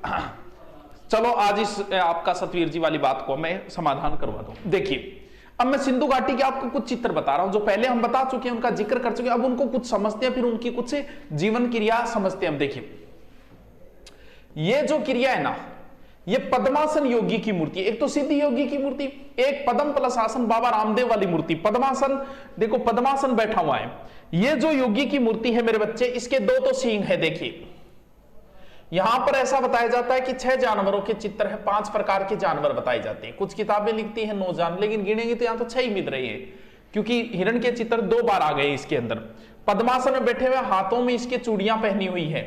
चलो आज इस आपका सतवीर जी वाली बात को मैं समाधान करवा दूं। देखिए अब मैं सिंधु घाटी के आपको कुछ चित्र बता रहा हूं जो पहले हम बता चुके हैं, उनका जिक्र कर चुके हैं, अब उनको कुछ समझते हैं, फिर उनकी कुछ जीवन क्रिया समझते हैं हम। देखिए ये जो क्रिया है ना, ये पद्मासन योगी की मूर्ति, एक तो सिद्ध योगी की मूर्ति, एक पद्म प्लस आसन बाबा रामदेव वाली मूर्ति। पद्मासन देखो, पद्मासन बैठा हुआ है। ये जो योगी की मूर्ति है मेरे बच्चे, इसके दो तो सींग है। देखिए यहां पर ऐसा बताया जाता है कि 6 जानवरों के चित्र है, 5 प्रकार के जानवर बताए जाते हैं। कुछ किताबें लिखती हैं 9 जानवर, लेकिन गिनेंगे तो यहां तो 6 ही मिल रही है, क्योंकि हिरण के चित्र 2 बार आ गए इसके अंदर। पद्मासन में बैठे हुए, हाथों में इसके चूड़ियां पहनी हुई है।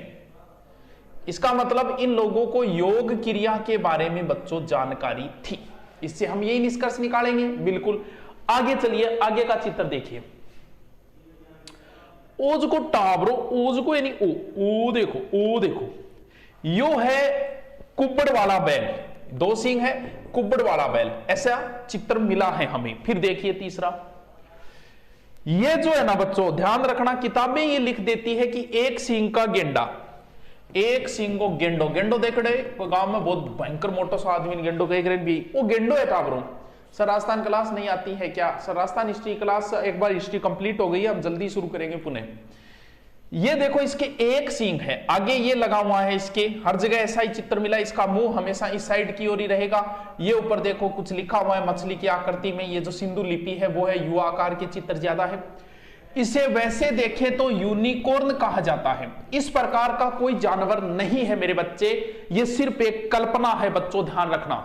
इसका मतलब इन लोगों को योग क्रिया के बारे में बच्चों जानकारी थी। इससे हम यही निष्कर्ष निकालेंगे। बिल्कुल आगे चलिए, आगे का चित्र देखिए। ओज को टावरो, ओज को यानी ओ देखो, ओ देखो, यो है कुब्बड़ वाला बैल, 2 सींग है, कुब्बड़ वाला बैल, ऐसा चित्र मिला है हमें। फिर देखिए तीसरा, ये जो है ना बच्चों ध्यान रखना, किताबें ये लिख देती है कि 1 सींग का गेंडा, 1 सींग को गेंडो, गेंडो देख रहे गांव में बहुत भयंकर मोटा सा आदमी गेंडो कह रहे भी, वो गेंडो है टावरों। सर राजस्थान क्लास नहीं आती है क्या? सर राजस्थान हिस्ट्री क्लास एक बार हिस्ट्री कंप्लीट हो गई है, हम जल्दी शुरू करेंगे पुनः। ये देखो इसके 1 सींग है, आगे ये लगा हुआ है, इसके हर जगह ऐसा ही चित्र मिला। इसका मुंह हमेशा इस साइड की ओर ही रहेगा। ये ऊपर देखो कुछ लिखा हुआ है मछली की आकृति में, ये जो सिंधु लिपि है वो है, युवा आकार के चित्र ज्यादा है। इसे वैसे देखें तो यूनिकॉर्न कहा जाता है। इस प्रकार का कोई जानवर नहीं है मेरे बच्चे, ये सिर्फ एक कल्पना है बच्चों, ध्यान रखना।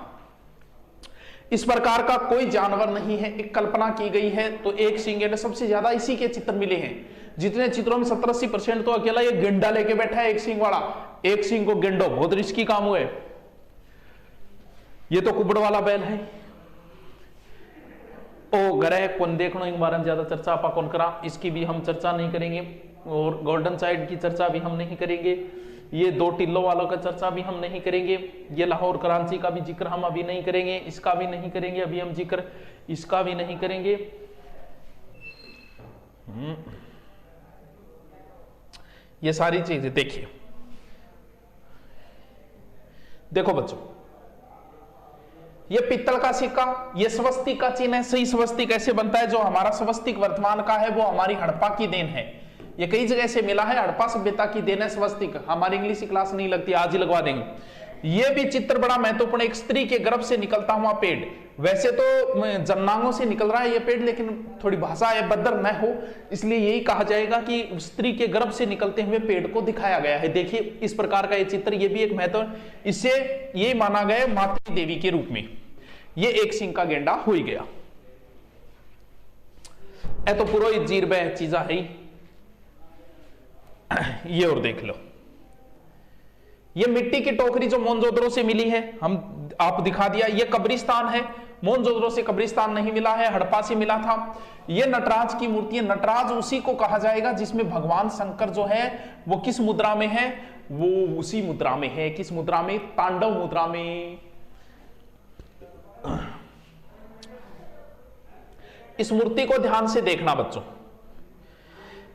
इस प्रकार का कोई जानवर नहीं है, एक कल्पना की गई है। तो 1 सींग है, सबसे ज्यादा इसी के चित्र मिले हैं। जितने चित्रों में 70-80% तो अकेला ये गेंडा लेके बैठा है, 1 सींग वाला। 1 सींग को गेंडो, बहुत रिस्की काम हुए। ये तो कुबड़ वाला बैल है। ओ ग्रह कौन देखना, इन बारे में ज्यादा चर्चा आपा कौन करा, इसकी भी हम चर्चा नहीं करेंगे। और गोल्डन साइड की चर्चा भी हम नहीं करेंगे। ये 2 टिल्लो वालों का चर्चा भी हम नहीं करेंगे। ये लाहौर कराची का भी जिक्र हम अभी नहीं करेंगे, इसका भी नहीं करेंगे अभी हम जिक्र, इसका भी नहीं करेंगे। ये सारी चीजें देखिए। देखो बच्चों, ये पित्तल का सिक्का, ये स्वस्तिक का चिन्ह है। सही स्वस्तिक कैसे बनता है? जो हमारा स्वस्तिक वर्तमान का है वो हमारी हड़प्पा की देन है। ये कई जगह से मिला है, हड़प्पा सभ्यता की देन है स्वस्तिक। हमारी इंग्लिश की क्लास नहीं लगती, आज ही लगवा देंगे। ये भी चित्र बड़ा महत्वपूर्ण, एक स्त्री के गर्भ से निकलता हुआ पेड़। वैसे तो जन्नांगों से निकल रहा है ये पेड़, लेकिन थोड़ी भाषा है बदर न हो, इसलिए यही कहा जाएगा कि स्त्री के गर्भ से निकलते हुए पेड़ को दिखाया गया है। देखिए इस प्रकार का ये चित्र, ये भी एक महत्व, इससे ये माना गया मातृ देवी के रूप में। ये 1 सींग का गेंडा हो ही गया। तो पुरोहित जीर बह चीजा है। ये और देख लो, ये मिट्टी की टोकरी जो मोनजोदड़ो से मिली है, हम आप दिखा दिया। ये कब्रिस्तान है, मोनजोदड़ो से कब्रिस्तान नहीं मिला है, हड़प्पा से मिला था। ये नटराज की मूर्ति है। नटराज उसी को कहा जाएगा जिसमें भगवान शंकर जो है वो किस मुद्रा में है? वो उसी मुद्रा में है। किस मुद्रा में? तांडव मुद्रा में। इस मूर्ति को ध्यान से देखना बच्चों,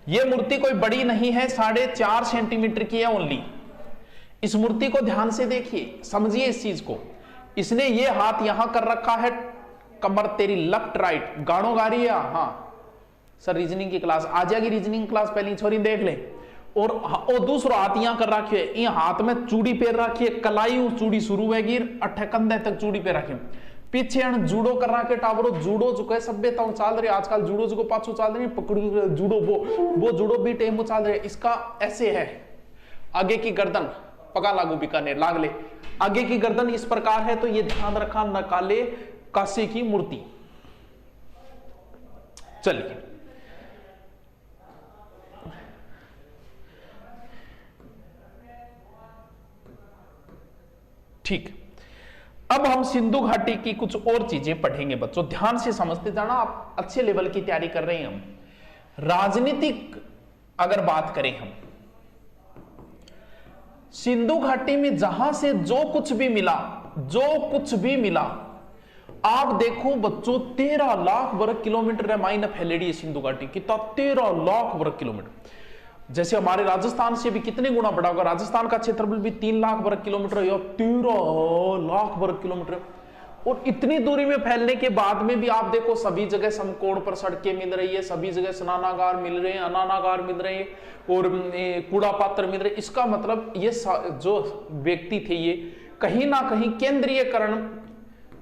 यह मूर्ति कोई बड़ी नहीं है, 4.5 सेंटीमीटर की है ओनली। इस मूर्ति को ध्यान से देखिए, समझिए इस चीज को। इसने ये हाथ यहां कर रखा है, कमर तेरी लेफ्ट राइट, गाड़ो गाड़ी है। हाँ सर रीजनिंग की क्लास आ जाएगी, रीजनिंग क्लास पहली छोरी देख ले। और दूसरा हाथ यहां कर रखी है, ये हाथ में चूड़ी पैर रखी है, कलाई चूड़ी शुरू है गिर अट्ठे कंधे तक चूड़ी पे रखी। पीछे जूडो कर रहा के टावरो, जूडो जो है सभ्यता चाल रही आजकल, जूडो जो पाछू चाल रही पकड़ू जूडो, वो जूडो भी टेम चाल रही है। इसका ऐसे है, आगे की गर्दन पका लागू बीकानेर लाग ले, आगे की गर्दन इस प्रकार है। तो ये ध्यान रखा, नकाले काशी की मूर्ति। चलिए ठीक, अब हम सिंधु घाटी की कुछ और चीजें पढ़ेंगे बच्चों, ध्यान से समझते जाना। आप अच्छे लेवल की तैयारी कर रहे हैं। हम राजनीतिक अगर बात करें, हम सिंधु घाटी में जहां से जो कुछ भी मिला, आप देखो बच्चों 13 लाख वर्ग किलोमीटर माइन फैलेडी है सिंधु घाटी। कितना? 13 लाख वर्ग किलोमीटर। जैसे हमारे राजस्थान से भी कितने गुना बड़ा होगा, राजस्थान का क्षेत्रफल भी 3 लाख वर्ग किलोमीटर या 13 लाख वर्ग किलोमीटर, और इतनी दूरी में फैलने के बाद में भी आप देखो सभी जगह समकोण पर सड़कें मिल रही है, सभी जगह स्नानागार मिल रहे हैं, अनानागार मिल रहे हैं और कूड़ा पात्र मिल रहे हैं। इसका मतलब ये जो व्यक्ति थे ये कहीं ना कहीं केंद्रीयकरण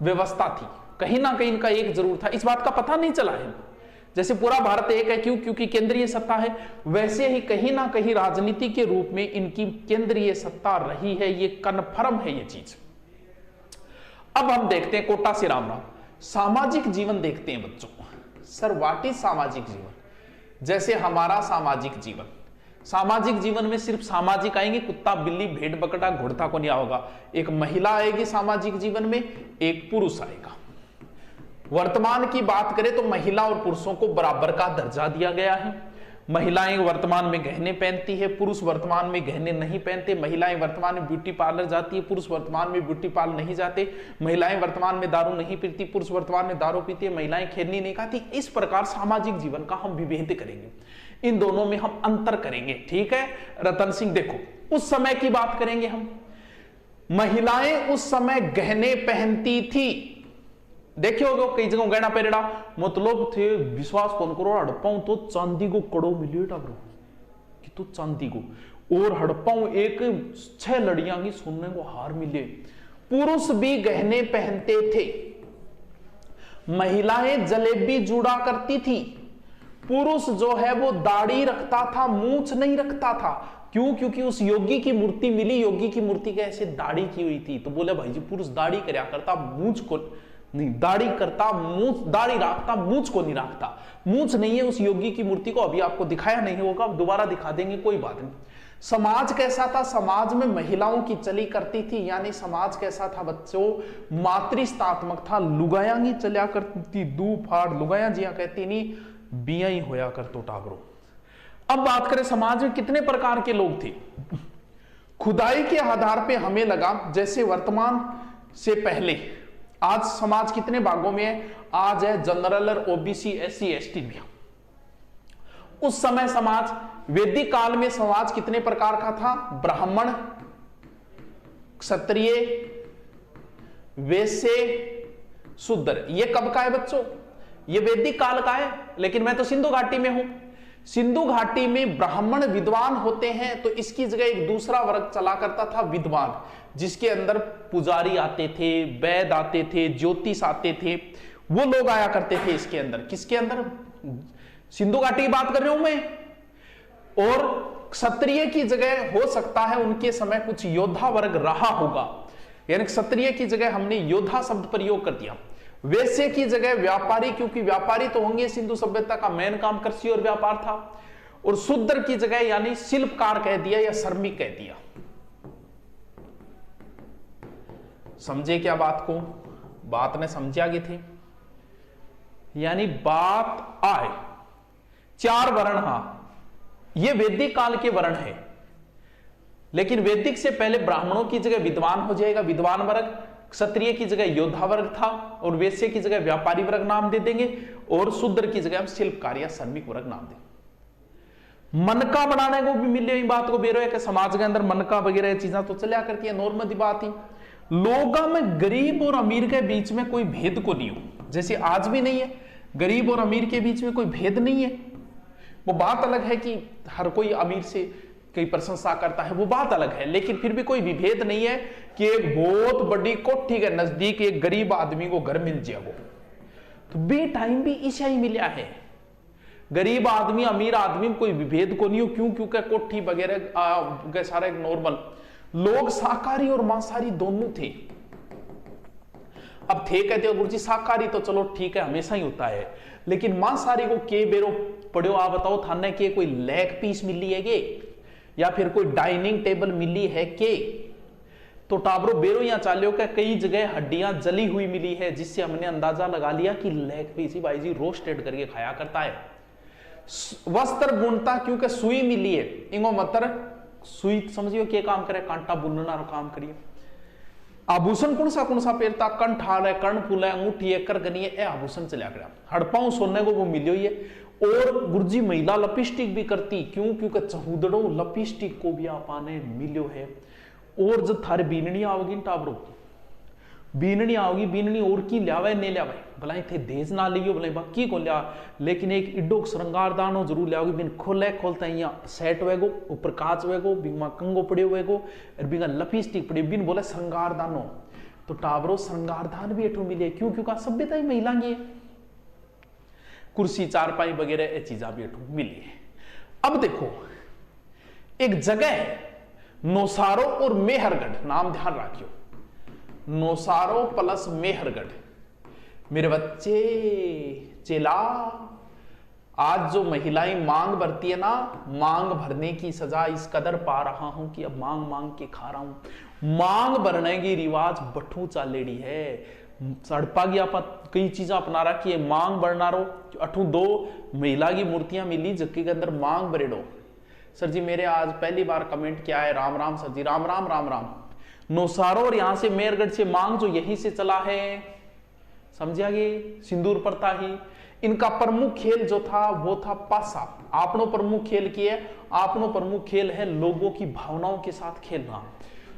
व्यवस्था थी, कहीं ना कहीं इनका एक जरूर था, इस बात का पता नहीं चला है। जैसे पूरा भारत एक है, क्यों? क्योंकि केंद्रीय सत्ता है, वैसे ही कहीं ना कहीं राजनीति के रूप में इनकी केंद्रीय सत्ता रही है, ये कन्फर्म है ये चीज। अब हम देखते हैं कोटा से राम राम, सामाजिक जीवन देखते हैं बच्चों। सर व्हाट इज सामाजिक जीवन? जैसे हमारा सामाजिक जीवन, सामाजिक जीवन में सिर्फ सामाजिक आएंगे, कुत्ता बिल्ली भेड़ बकरा घोड़ता को नहीं होगा। एक महिला आएगी सामाजिक जीवन में, एक पुरुष आएगा। वर्तमान की बात करें तो महिला और पुरुषों को बराबर का दर्जा दिया गया है। महिलाएं वर्तमान में गहने पहनती है, पुरुष वर्तमान में गहने नहीं पहनते। महिलाएं वर्तमान में ब्यूटी पार्लर जाती है, पुरुष वर्तमान में ब्यूटी पार्लर नहीं जाते। महिलाएं वर्तमान में दारू नहीं पीती, पुरुष वर्तमान में दारू पीती है। महिलाएं खेलनी नहीं खाती। इस प्रकार सामाजिक जीवन का हम विभेद करेंगे, इन दोनों में हम अंतर करेंगे। ठीक है रतन सिंह, देखो उस समय की बात करेंगे हम। महिलाएं उस समय गहने पहनती थी, देखे होगे कई जगह गहना पहरेड़ा, मतलब थे विश्वास कौन करो, हड़पाऊ तो चांदी को कड़ो मिलिए टाबरो कि तो चांदी को, और हड़पाऊ एक 6 लड़ियां की सोने को हार मिले। पुरुष भी गहने पहनते थे, महिलाएं जलेबी जुड़ा करती थी। पुरुष जो है वो दाढ़ी रखता था, मूंछ नहीं रखता था। क्यों? क्योंकि उस योगी की मूर्ति मिली, योगी की मूर्ति के ऐसे दाढ़ी की हुई थी, तो बोले भाई जी पुरुष दाढ़ी करया करता, मूंछ को नहीं, दाढ़ी करता, मूंछ दाढ़ी रखता, मूंछ को नहीं रखता। मूंछ नहीं है उस योगी की मूर्ति को, अभी आपको दिखाया नहीं होगा, दोबारा दिखा देंगे, कोई बात नहीं। समाज कैसा था? समाज में महिलाओं की चली करती थी, यानी समाज कैसा था बच्चों? मातृस्तात्मक था। लुगाया की चलिया करती थी, दू फाड़ लुगाया जिया कहती नहीं, बिया ही होया कर तो टागरो। अब बात करें समाज में कितने प्रकार के लोग थे। खुदाई के आधार पे हमें लगा जैसे वर्तमान से पहले आज समाज कितने भागों में है? आज है जनरल और ओबीसी एससी एसटी में। उस समय समाज, वैदिक काल में समाज कितने प्रकार का था? ब्राह्मण, क्षत्रिय, वैश्य, शूद्र। ये कब का है बच्चों? ये वैदिक काल का है, लेकिन मैं तो सिंधु घाटी में हूं। सिंधु घाटी में ब्राह्मण विद्वान होते हैं, तो इसकी जगह एक दूसरा वर्ग चला करता था विद्वान, जिसके अंदर पुजारी आते थे, वैद आते थे, ज्योतिष आते थे, वो लोग आया करते थे इसके अंदर। किसके अंदर? सिंधु घाटी की बात कर रहा हूं मैं। और क्षत्रिय की जगह हो सकता है उनके समय कुछ योद्धा वर्ग रहा होगा, यानी क्षत्रिय की जगह हमने योद्धा शब्द प्रयोग कर दिया। वैश्य की जगह व्यापारी, क्योंकि व्यापारी तो होंगे, सिंधु सभ्यता का मेन काम कृषि और व्यापार था। और शूद्र की जगह यानी शिल्पकार कह दिया या श्रमिक कह दिया। समझे क्या बात को? बात ने समझा गई थी, यानी बात आए। 4 वर्ण, हां ये वैदिक काल के वर्ण है, लेकिन वैदिक से पहले ब्राह्मणों की जगह विद्वान हो जाएगा, विद्वान वर्ग। क्षत्रिय की जगह योद्धा वर्ग था, और वैश्य की जगह व्यापारी वर्ग नाम दे देंगे, और शूद्र की जगह हम शिल्पकार या श्रमिक वर्ग नाम देंगे। मनका बनाने को भी मिले बात को बेरो है कि समाज के अंदर मनका वगैरह चीजें तो चलिया करती है, नॉर्मल बात ही। लोगों में गरीब और अमीर के बीच में कोई भेद को नहीं हो, जैसे आज भी नहीं है, गरीब और अमीर के बीच में कोई भेद नहीं है। वो बात अलग है कि हर कोई अमीर से कई प्रशंसा करता है, वो बात अलग है, लेकिन फिर भी कोई विभेद नहीं है कि एक बहुत बड़ी कोठी के नजदीक एक गरीब आदमी को घर मिल जाएगा, तो बे टाइम भी ऐसा ही मिला है। गरीब आदमी अमीर आदमी में कोई विभेद को नहीं हो। क्यों? क्योंकि कोठी वगैरह सारे नॉर्मल लोग शाकाहारी और मांसाहारी दोनों थे। अब थे कहते हो गुरुजी शाकाहारी तो चलो ठीक है, हमेशा ही होता है, लेकिन मांसाहारी को के बेरो पढ़ो आप बताओ, थाने के कोई लेग पीस मिली है के, या फिर कोई डाइनिंग टेबल मिली है के? तो टाबरो बेरो यहां चालियो का कई जगह हड्डियां जली हुई मिली है, जिससे हमने अंदाजा लगा लिया कि लेग पीस ही भाई जी रोस्टेड करके खाया करता है। वस्त्र बुनता, क्योंकि सुई मिली है, इंगो मतलब सुई समझियो के काम करे, कांटा बुनना काम करिए। आभूषण कौन सा पहनता? कंठाल है, कर्णफूल है, अंगूठी है, करगनी है, आभूषण चलिया कर। हड़पाऊ सोने को वो मिलियो ही है, और गुरुजी महिला लिपस्टिक भी करती, क्यों? क्योंकि चहुदड़ो लिपस्टिक को भी आपाने मिलो है। और जब थारे बीननी आओगी टाबरो, बीननी आओगी, बीननी और की लियावे नहीं लियावे, भला थे देज ना लियो, भला बाकी को लिया, लेकिन एक इडोक श्रृंगार दानो जरूर लियाओगी। बिन खोले खोलता यहाँ सेट वेगो, ऊपर कांच वेगो, बिंगा कंगो पड़े वेगो, और बिंगा लिपस्टिक पड़े, बिन बोले श्रृंगार दानो। तो टाबरो श्रृंगार दान भी एठो मिले, क्यों? क्योंकि सभ्यता ही महिला की है। कुर्सी चारपाई वगैरह ये चीजा भी एठो मिली है। अब देखो एक जगह है नौसारो और मेहरगढ़, नाम ध्यान रखियो, नौसारो प्लस मेहरगढ़। मेरे बच्चे चेला, आज जो महिलाएं मांग भरती है ना, मांग भरने की सजा इस कदर पा रहा हूं कि अब मांग मांग के खा रहा हूं। मांग भरने की रिवाज बठू चालेड़ी है, सड़पा गया कई चीजें अपना रखी है। मांग भरना रो अठू 2 महिला की मूर्तियां मिली जबकि के अंदर मांग भरेडो। सर जी मेरे आज पहली बार कमेंट किया है, राम राम सर जी, राम राम राम राम। नौसारो और यहां से मेहरगढ़ से मांग जो यहीं से चला है, समझिए, सिंदूर प्रथा ही। इनका प्रमुख खेल जो था वो था पासा। आपनो प्रमुख खेल की है, आपनो प्रमुख खेल है लोगों की भावनाओं के साथ खेलना।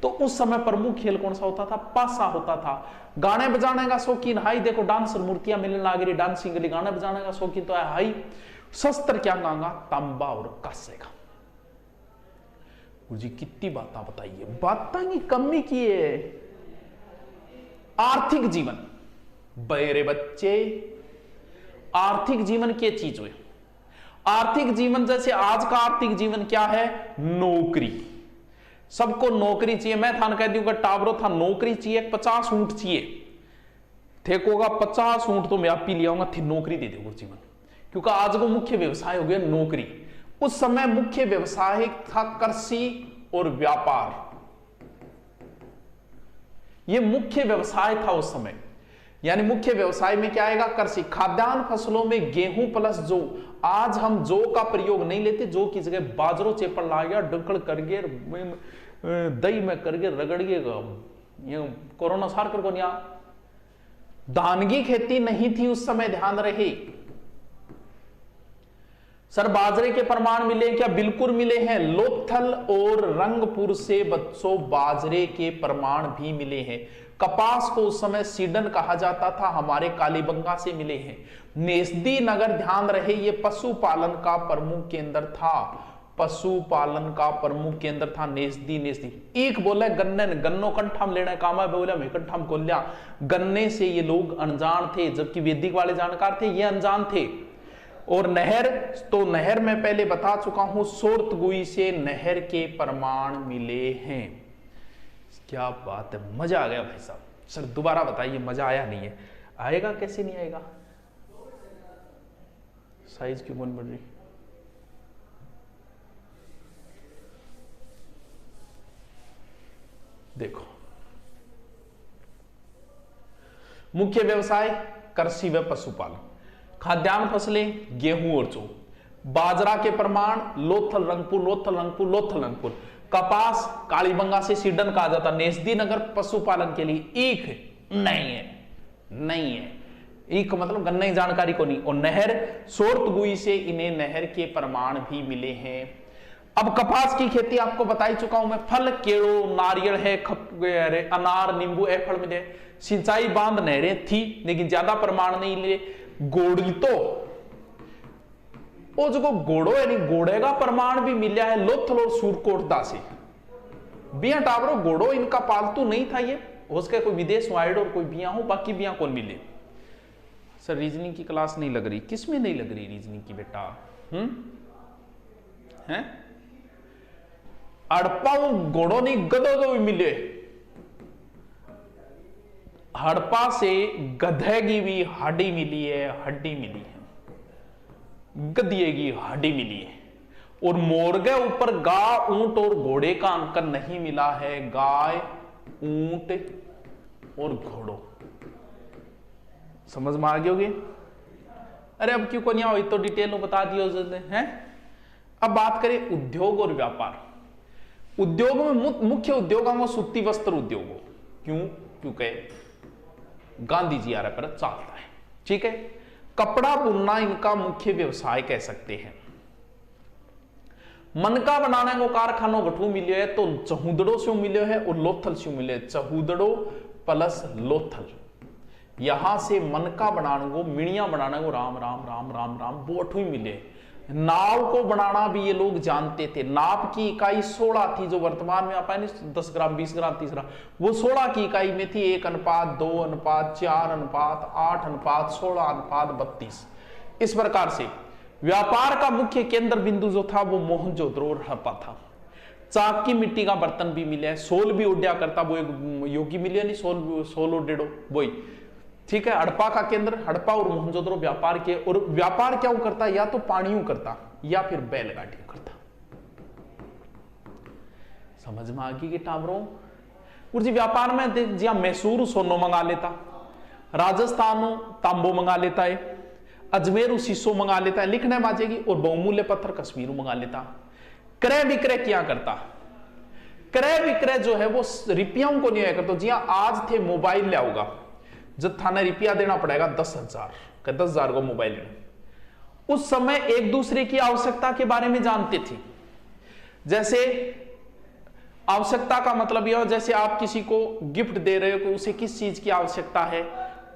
तो उस समय प्रमुख खेल कौन सा होता था? पासा होता था। गाने बजाने का शौकीन हाई, देखो डांसर मूर्तियां मिलने लग रही, डांसिंग के लिए गाने बजाने का शौकीन तो है हाई। शस्त्र क्या गांगा? तांबा और कांसे का। जी कितनी बातें बताइए, बातें की कमी की है। आर्थिक जीवन, बड़े बच्चे आर्थिक जीवन क्या चीज हुई? आर्थिक जीवन जैसे आज का आर्थिक जीवन क्या है? नौकरी। सबको नौकरी चाहिए। मैं थान कह दूंगा टावरो था नौकरी चाहिए, 50 ऊंट चाहिए थे कोगा, 50 ऊंट तो मैं आप ही ले आऊंगा, थी नौकरी दे दो जीवन। क्योंकि आज को मुख्य व्यवसाय हो गया नौकरी। उस समय मुख्य व्यवसाय था कृषि और व्यापार, ये मुख्य व्यवसाय था उस समय। यानी मुख्य व्यवसाय में क्या आएगा? कृषि। खाद्यान्न फसलों में गेहूं प्लस जौ। आज हम जौ का प्रयोग नहीं लेते, जौ की जगह बाजरो चेपड़ ला गया, डंकड़ करके दही में करके रगड़िए, कोरोना सार कर को नहीं। धान की खेती नहीं थी उस समय, ध्यान रहे। सर बाजरे के प्रमाण मिले क्या? बिल्कुल मिले हैं। लोथल और रंगपुर से बच्चों बाजरे के प्रमाण भी मिले हैं। कपास को उस समय सीडन कहा जाता था, हमारे कालीबंगा से मिले हैं। नेस्दी नगर, ध्यान रहे, ये पशुपालन का प्रमुख केंद्र था। पशुपालन का प्रमुख केंद्र था नेस्दी। नेस्दी एक बोले गन्ने, गन्नो कंठम लेना काम है, बोला मैं कंठम को लिया। गन्ने से ये लोग अनजान थे, जबकि वैदिक वाले जानकार थे, ये अनजान थे। और नहर, तो नहर में पहले बता चुका हूं, सोर्तगुई से नहर के प्रमाण मिले हैं। क्या बात है, मजा आ गया भाई साहब। सर दोबारा बताइए, मजा आया नहीं है? आएगा, कैसे नहीं आएगा? साइज क्यों कौन बढ़ रही? देखो, मुख्य व्यवसाय कृषि व पशुपालन, खाद्यान्न फसलें गेहूं और जौ, बाजरा के प्रमाण लोथल रंगपुर, लोथल रंगपुर, लोथल रंगपुर। कपास कालीबंगा से सीडन कहा जाता। नेस्दी नगर पशुपालन के लिए। ईख नहीं है, नहीं है, ईख मतलब गन्ने की जानकारी को नहीं। और नहर सोर्तगुई से इन्हें नहर के प्रमाण भी मिले हैं। अब कपास की खेती आपको बता ही चुका हूं मैं। फल केड़ो, नारियल है, अनार, नींबू, फल मिले। सिंचाई बांध नहरें थी लेकिन ज्यादा प्रमाण नहीं ले। गोड़ी तो वो जो घोड़ो यानी घोड़े का प्रमाण भी मिला है लोथल और सूरकोटदा से। बिया टावरो घोड़ो इनका पालतू नहीं था, ये उसके कोई विदेश वाइड और कोई बिया हो, बाकी बिया कौन मिले। सर रीजनिंग की क्लास नहीं लग रही, किसमें नहीं लग रही रीजनिंग की बेटा? हैं हड़प्पा वो घोड़ो नहीं गधो तो भी मिले। हड़प्पा से गधे की भी हड्डी मिली है, हड्डी मिली है, गधिये की हड्डी मिली है। और मोरगे ऊपर गाय, ऊंट और घोड़े का अंकन नहीं मिला है। गाय, ऊंट और घोड़ो, समझ में आ गई होगी? अरे अब क्यों को नहीं आओ, तो डिटेल में बता दियो हैं। अब बात करें उद्योग और व्यापार। उद्योग में मुख्य उद्योगों को सूती वस्त्र उद्योग। क्यों? क्योंकि गांधी जी आ रहा पर चलता है, ठीक है। कपड़ा बुनना इनका मुख्य व्यवसाय कह सकते हैं। मनका बनाने को कारखानो गठू मिले है तो चहुदड़ो से मिले है और लोथल से मिले, चहुदड़ो प्लस लोथल, यहां से मनका बनाने को, मिणिया बनाने को राम राम राम राम राम वो अठू ही मिले। नाव को बनाना भी ये लोग जानते थे। नाप की इकाई 16 थी, जो वर्तमान में आप 10 ग्राम 20 ग्राम 30 ग्राम, वो 16 की इकाई में थी। 1:2:4:8:8:16:32। इस प्रकार से व्यापार का मुख्य केंद्र बिंदु जो था वो मोहनजोदड़ो और हड़प्पा था। चाक की मिट्टी का बर्तन भी मिले, सोल भी उड्या करता, वो एक योगी मिले नहीं, सोल उडेड़ो वही, ठीक है। हड़प्पा का केंद्र, हड़प्पा और मोहनजोदड़ो व्यापार के, और व्यापार क्या करता, या तो पानियों करता या फिर बैलगाड़ियों करता। समझ में आ गई कि टावरों जी व्यापार में जिया मैसूर सोनो मंगा लेता, राजस्थान तांबो मंगा लेता है, अजमेर शीशो मंगा लेता है, लिखने बाजेगी, और बहुमूल्य पत्थर कश्मीर मंगा लेता। क्रय विक्रय क्या करता, क्रय विक्रय जो है वो रुपयों को नहीं करता। जी आज थे मोबाइल ले आओगा, जब थाने रुपया देना पड़ेगा 10,000 का, 10,000 को मोबाइल लेना। उस समय एक दूसरे की आवश्यकता के बारे में जानते थे। जैसे आवश्यकता का मतलब यह, जैसे आप किसी को गिफ्ट दे रहे हो कि उसे किस चीज की आवश्यकता है,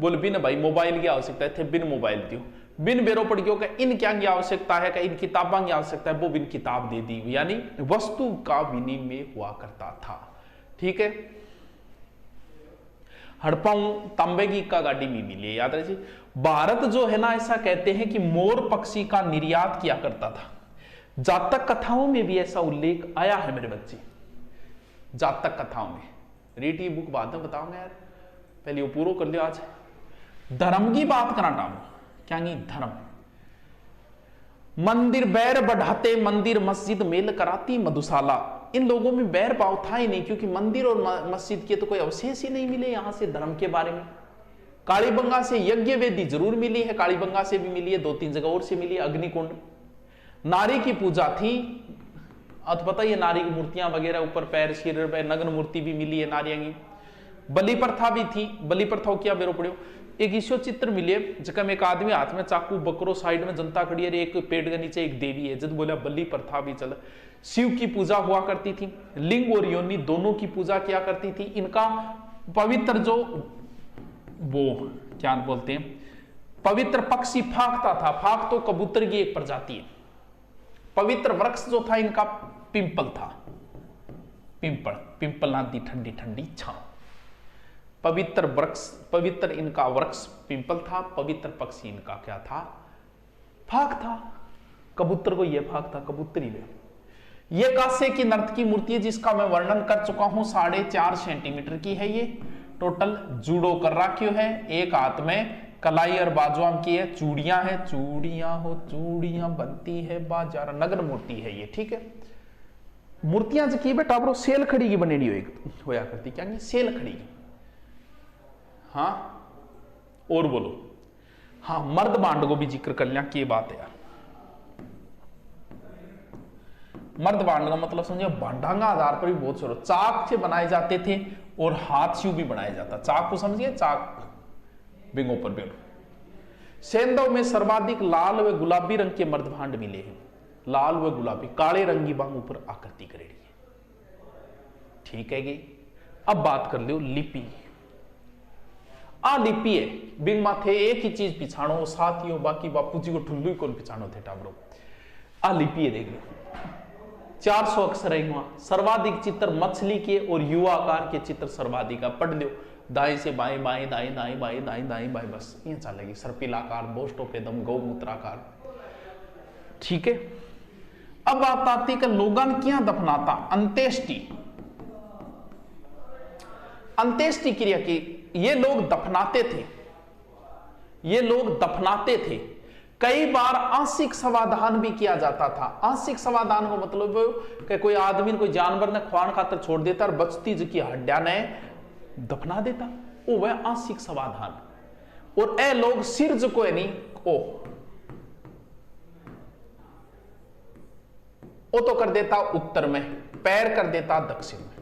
बोल बिन भाई मोबाइल की आवश्यकता है, बिन मोबाइल दियो। बिन बेरो पड़ियो का इन क्या की आवश्यकता है, इन किताबों की आवश्यकता है, वो बिन किताब दे दी, यानी वस्तु का विनिमय हुआ करता था। ठीक है। हड़प्पाऊ तांबे की इक्का गाड़ी में मिली, याद रखिए। भारत जो है ना, ऐसा कहते हैं कि मोर पक्षी का निर्यात किया करता था। जातक कथाओं में भी ऐसा उल्लेख आया है मेरे बच्चे, जातक कथाओं में। रीड ये बुक बाद में बताऊंगा यार, पहले वो पूरा कर लियो। आज धर्म की बात करना टामो, क्या नहीं धर्म। मंदिर बैर बढ़ाते, मंदिर मस्जिद मेल कराती मधुशाला। इन लोगों में बैर भाव था ही नहीं, क्योंकि मंदिर और मस्जिद के तो कोई अवशेष ही नहीं मिले यहां से धर्म के बारे में। कालीबंगा से यज्ञ वेदी जरूर मिली है, कालीबंगा से भी मिली है, 2-3 जगह और से मिली है। अग्निकुंड, नारी की पूजा थी, अब पता ही है, नारी की मूर्तियां वगैरह ऊपर पैर सिर पे, नग्न मूर्ति भी मिली है नारियां की। बलि प्रथा भी थी, बलि प्रथा क्या बेरो पड़ो। एक ईश्वर चित्र मिले जगह में एक आदमी हाथ में चाकू, बकरो, साइड में जनता खड़ी है, एक पेड़ के नीचे एक देवी है। जब बोला बलि प्रथा भी चल। शिव की पूजा हुआ करती थी, लिंग और योनि दोनों की पूजा किया करती थी। इनका पवित्र जो वो क्या बोलते हैं, पवित्र पक्षी फाकता था। फाक तो कबूतर की एक प्रजाति है। पवित्र वृक्ष जो था इनका पिंपल था, पिंपल, पिंपल नाती ठंडी ठंडी छांव। पवित्र वृक्ष, पवित्र इनका वृक्ष पिंपल था, पवित्र पक्षी इनका क्या था, फाक था। कबूतर को यह फाक था, कबूतर ही। यह कांसे की नर्त की मूर्ति है, जिसका मैं वर्णन कर चुका हूं। 4.5 सेंटीमीटर की है ये, टोटल जूडो कर रखियो है। एक हाथ में कलाई और बाजुआं की है, चूड़ियां है, चूड़ियां हो चूड़ियां बनती है बाजार, नग्न मूर्ति है ये। ठीक है। मूर्तियां जो की बेटा ब्रो सेल खड़ी की बनेड़ी होया करती, क्या नहीं सेल खड़ी की। हाँ और बोलो। हाँ मर्द बांड को भी जिक्र कर लिया, की बात है यार। मर्द बांड का मतलब समझो बांडांगा आधार पर भी बहुत छोड़ो। चाक से बनाए जाते थे और हाथ से भी बनाया जाता। चाक को समझिए, चाक बिंगो पर बैठो। सेंधव में सर्वाधिक लाल व गुलाबी रंग के मर्द भांड मिले हैं। लाल व गुलाबी, काले रंग की बांग ऊपर आकृति करेगी। ठीक है कि अब बात कर लो लिपि। आ लिपि है बिंग माथे एक ही चीज पिछाणो, साथियों बाकी बापू जी को ठुल्लू ही कौन पिछाणो थे टाबरो। आ लिपि है देख लो, 400 अक्षर है। सर्वाधिक चित्र मछली के और युवा आकार के चित्र सर्वाधिक। पढ़ लो, दाएं से बाएं, बाएं दाएं, दाएं बाएं, दाएं दाएं बाएं, बस ये चलेगी। सर्पिलाकार, बोस्टोपेदम, गौमूत्राकार। ठीक है। अब बात आती कि लोगन क्या दफनाता, अंत्येष्टि। अंत्येष्टि क्रिया की ये लोग दफनाते थे, ये लोग दफनाते थे। कई बार आंशिक समाधान भी किया जाता था। आंशिक समाधान को मतलब कि कोई आदमी कोई जानवर ने खुआन खातर छोड़ देता और बचती जी हड्डियां ने दफना देता, वो वह आंशिक समाधान। और ए लोग सिर जो कोई नहीं ओ तो कर देता उत्तर में, पैर कर देता दक्षिण में।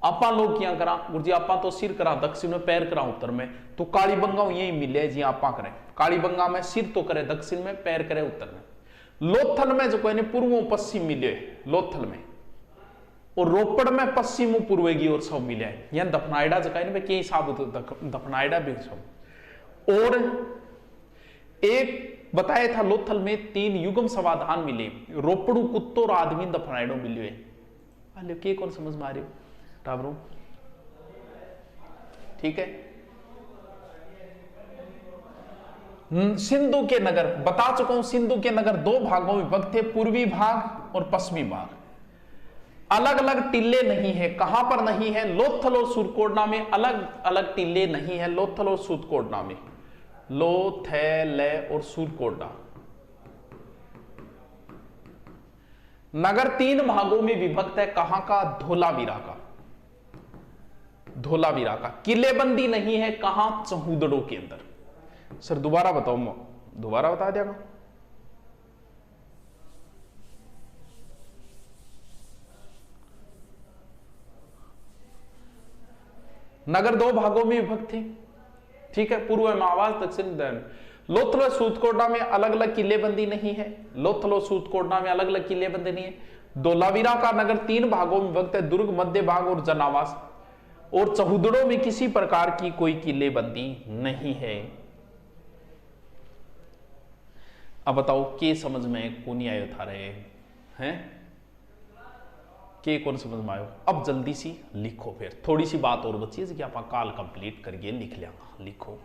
आपा लोग क्या करा गुरु जी, आपा तो सिर करा दक्षिण में, पैर करा उत्तर में। तो कालीबंगा यही मिले जी आपा करें। कालीबंगा में सिर तो करे दक्षिण में, पैर करे उत्तर में। लोथल में जो कहने पूर्व पश्चिम मिले लोथल में, और रोपड़ में पश्चिम पूर्व की ओर सब मिले यहाँ दफनाइडा जो कहने के हिसाब दफनाइडा भी सब। और एक बताया था लोथल में 3 युगम समाधान मिले, रोपड़ू कुत्तो और आदमी दफनाइडो मिले। के कौन समझ में आ रही हो टाबरो? ठीक है। सिंधु के नगर बता चुका हूं, सिंधु के नगर 2 भागों में विभक्त थे, पूर्वी भाग और पश्चिमी भाग। अलग अलग टिल्ले नहीं है। कहां पर नहीं है? लोथल और सूरकोटना में अलग अलग टिल्ले नहीं है। लोथल और सूरकोटना में, लोथल और सूरकोटना नगर 3 भागों में विभक्त है। कहां का? धोलावीरा का। धोलावीरा का किलेबंदी नहीं है। कहां? चहुदड़ों के अंदर। सर दोबारा बताओ, दोबारा बता देगा। नगर 2 भागों में विभक्त थे, ठीक है, पूर्व में आवाज दक्षिण दन। लोथल और सूरकोटना में अलग अलग किलेबंदी नहीं है। लोथल और सूरकोटना में अलग अलग किलेबंदी नहीं है। धोलावीरा का नगर 3 भागों में विभक्त है, दुर्ग, मध्य भाग और जनावास। और चहुदड़ों में किसी प्रकार की कोई किलेबंदी नहीं है। अब बताओ के समझ में कौन आयो था रहे हैं? के कौन समझ में आयो? अब जल्दी सी लिखो, फिर थोड़ी सी बात और बची है कि आप काल कंप्लीट करके लिख लेंगे। लिखो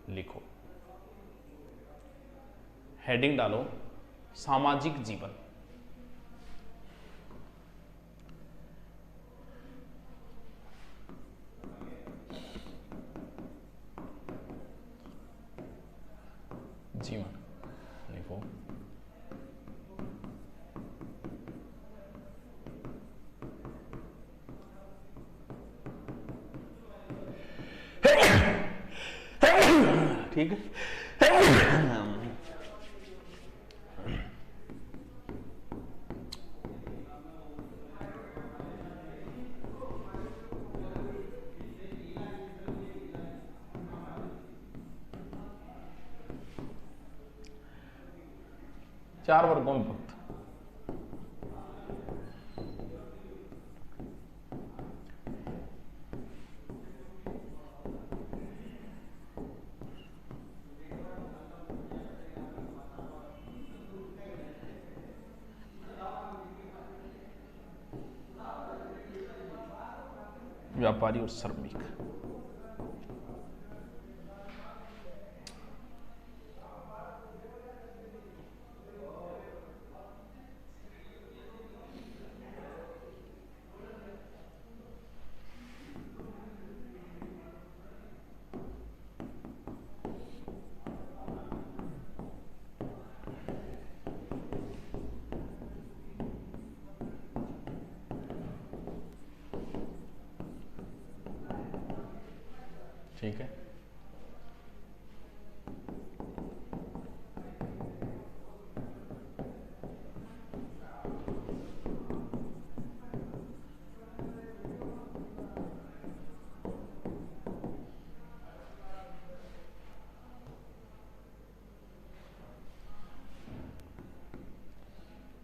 लिखो, हेडिंग डालो सामाजिक जीवन। जीवन लिखो। ठीक है। चार वर्गों में विभक्त। व्यापारी और श्रमिक। ठीक है।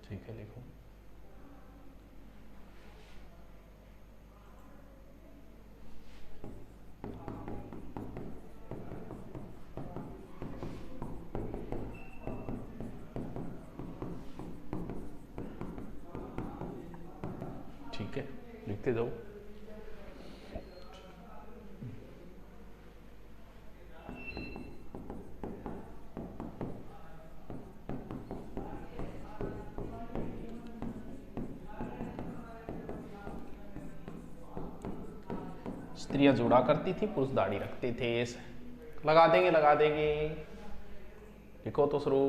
ठीक है, लिखो। ठीक है, लिखते जाओ। स्त्रियां जोड़ा करती थी, पुरुष दाढ़ी रखते थे। लगा देंगे लगा देंगे। लिखो तो शुरू।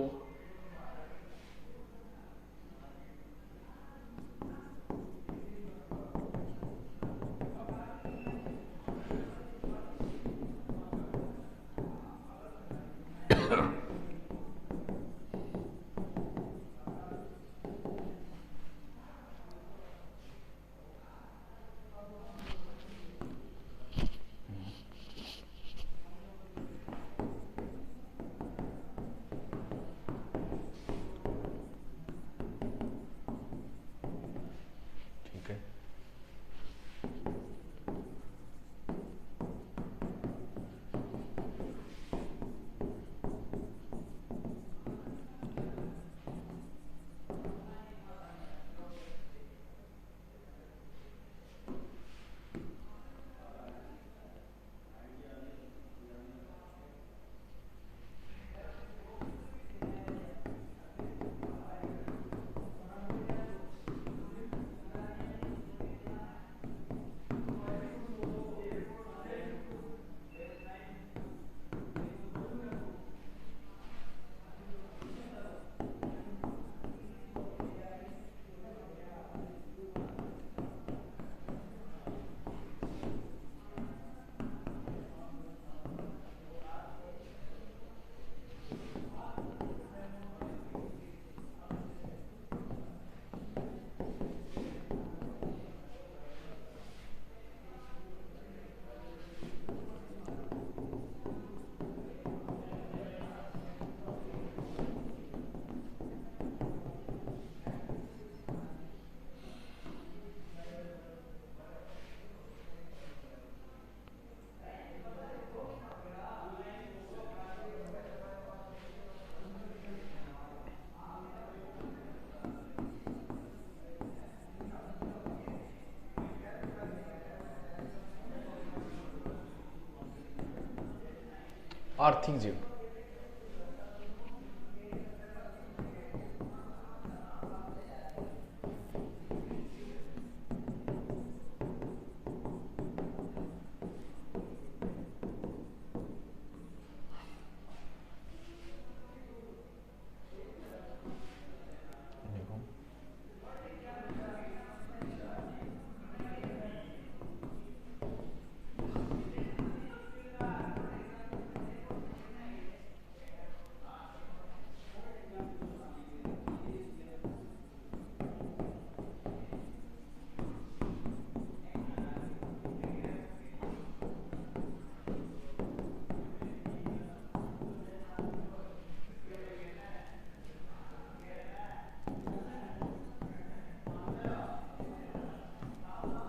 आर्थिक जीवन।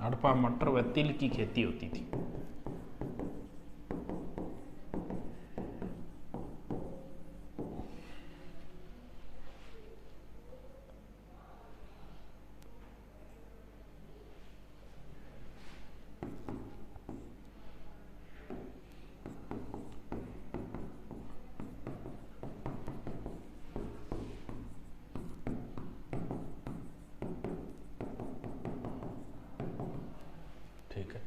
हड़प्पा मटर व तिल की खेती होती थी। ठीक है,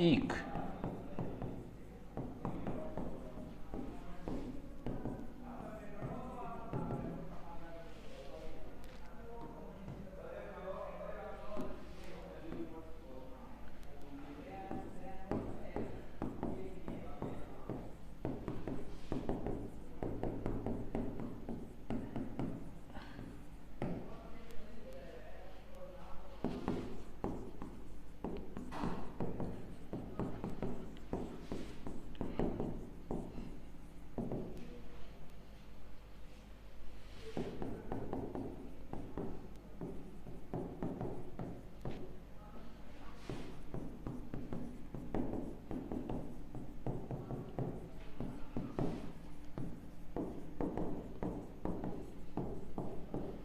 ईख,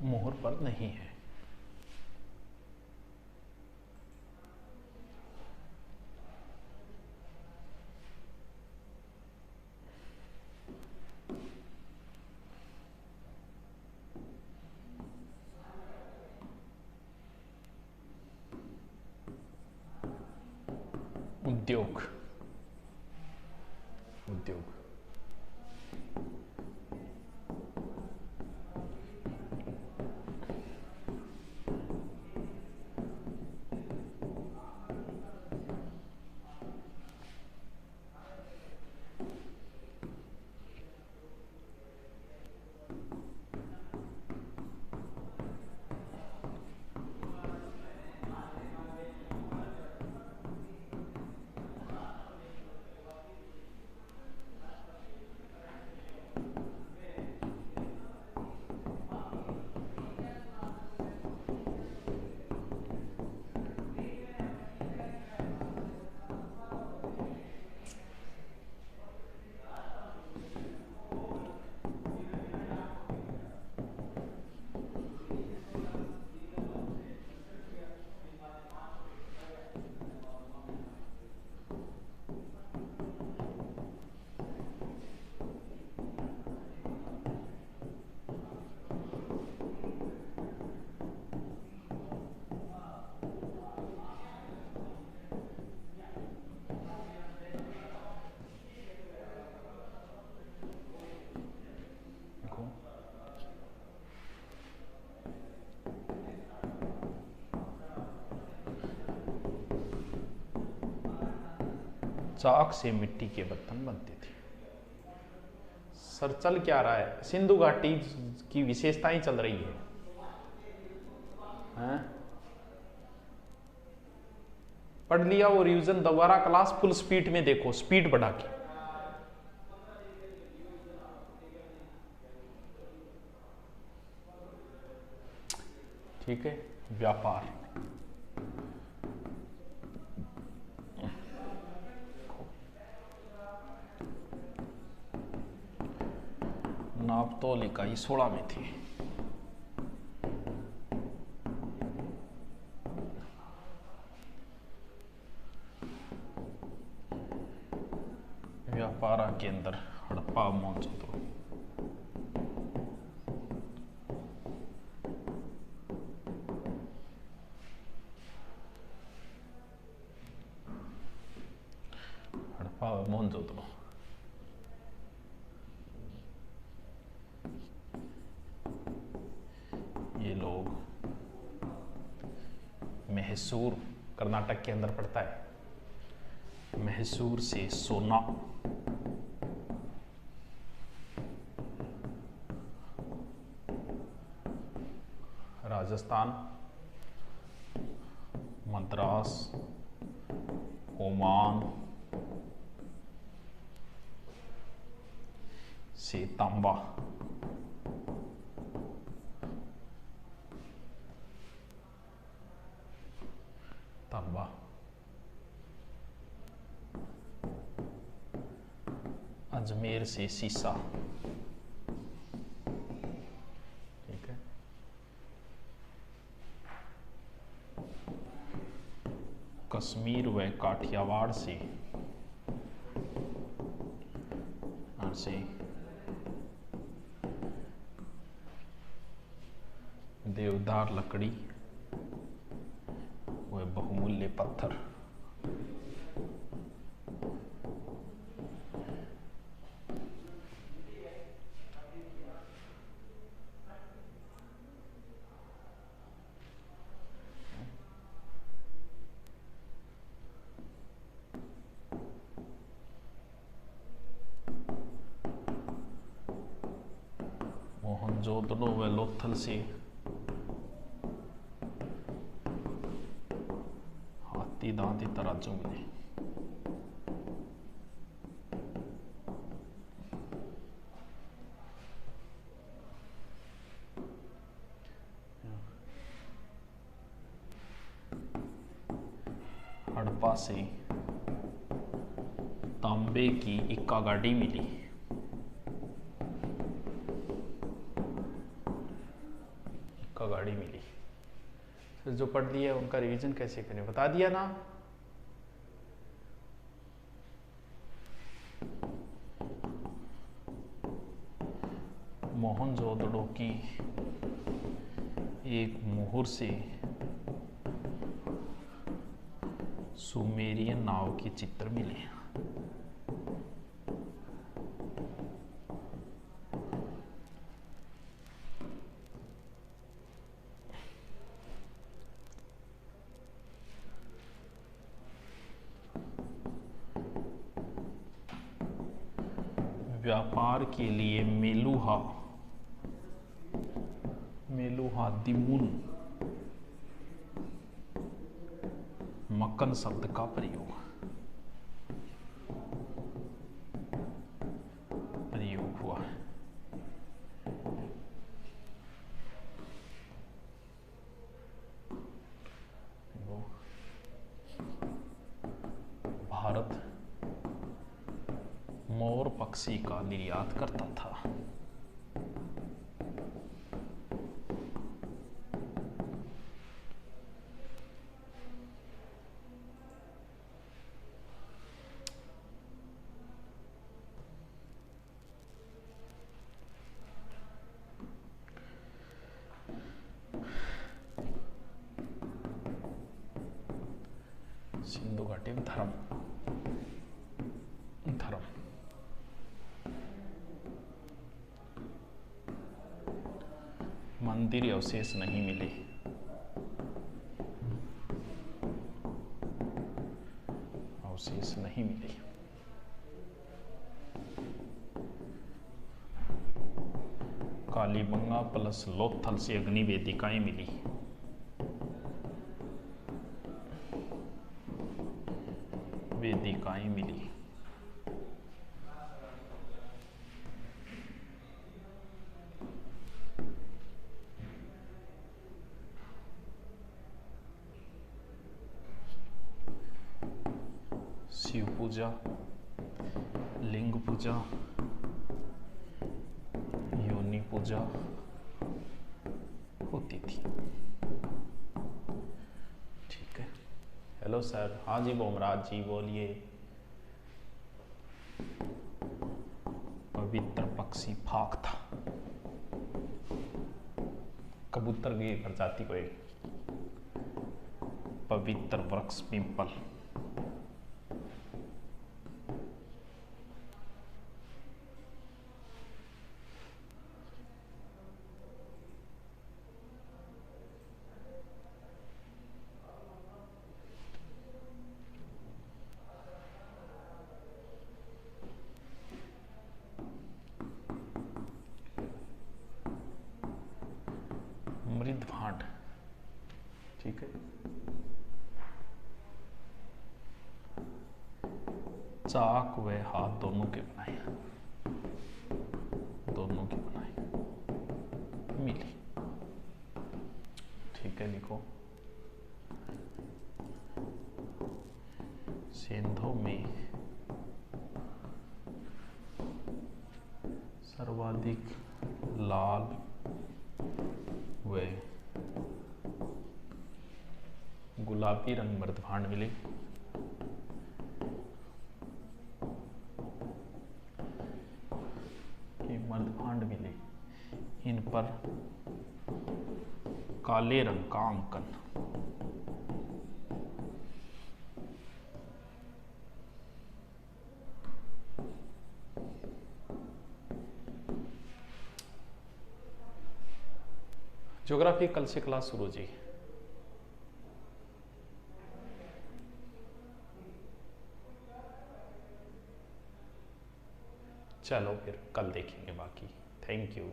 मोहर पर नहीं है। उद्योग, उद्योग, चाक से मिट्टी के बर्तन बनते थे। सर चल क्या रहा है? सिंधु घाटी की विशेषताएं चल रही है, हैं? पढ़ लिया वो रिवीजन दोबारा क्लास फुल स्पीड में देखो, स्पीड बढ़ा के। ठीक है। व्यापार, नापतोल इकाई 16 में थी। व्यापार के अंदर हड़प्पा मोहनजोदड़ो। हड़प्पा मोहनजोदड़ो ये लोग, मैसूर कर्नाटक के अंदर पड़ता है, मैसूर से सोना राजस्थान, मद्रास, ओमान से तांबा, तांबा अजमेर से सीसा। ठीक है। कश्मीर व काठियावाड़ से देवदार लकड़ी व बहुमूल्य पत्थर। मोहनजोदड़ो व लोथल से हाथी दांती तराजू मिले। हड़प्पा से तांबे की इक्का गाड़ी मिली। इक्का गाड़ी मिली। फिर जो पढ़ लिया उनका रिवीजन कैसे करें, बता दिया ना। मोहनजोदड़ो की एक मोहर से सुमेरियन नाव के चित्र मिले। व्यापार के लिए मेलुहा दिमुन मक्कन शब्द का प्रयोग हुआ। भारत मोर पक्षी का निर्यात करता था। सिंधु घाटी में धर्म मंदिर अवशेष नहीं मिले। अवशेष नहीं मिले। कालीबंगा प्लस लोथल से अग्नि वेदिकाएं मिली। वेदिकाएं मिली। शिव पूजा, लिंग पूजा, योनि पूजा होती थी। ठीक है। Hello sir. हाँ जी बोमराज जी बोलिए। पवित्र पक्षी फाक था। कबूतर की प्रजाति को एक पवित्र वृक्ष पिंपल। मृदभांड। ठीक है। चाक व हाथ दोनों के बनाए, दोनों की बनाई मिली। ठीक है। लिखो सिंधु में सर्वाधिक लाल व गुलाबी रंग मृदभांड मिले। ये मृदभांड मिले, इन पर काले रंग का अंकन। ज्योग्राफी कल से क्लास शुरू जी। चलो फिर कल देखेंगे बाकी। Thank you.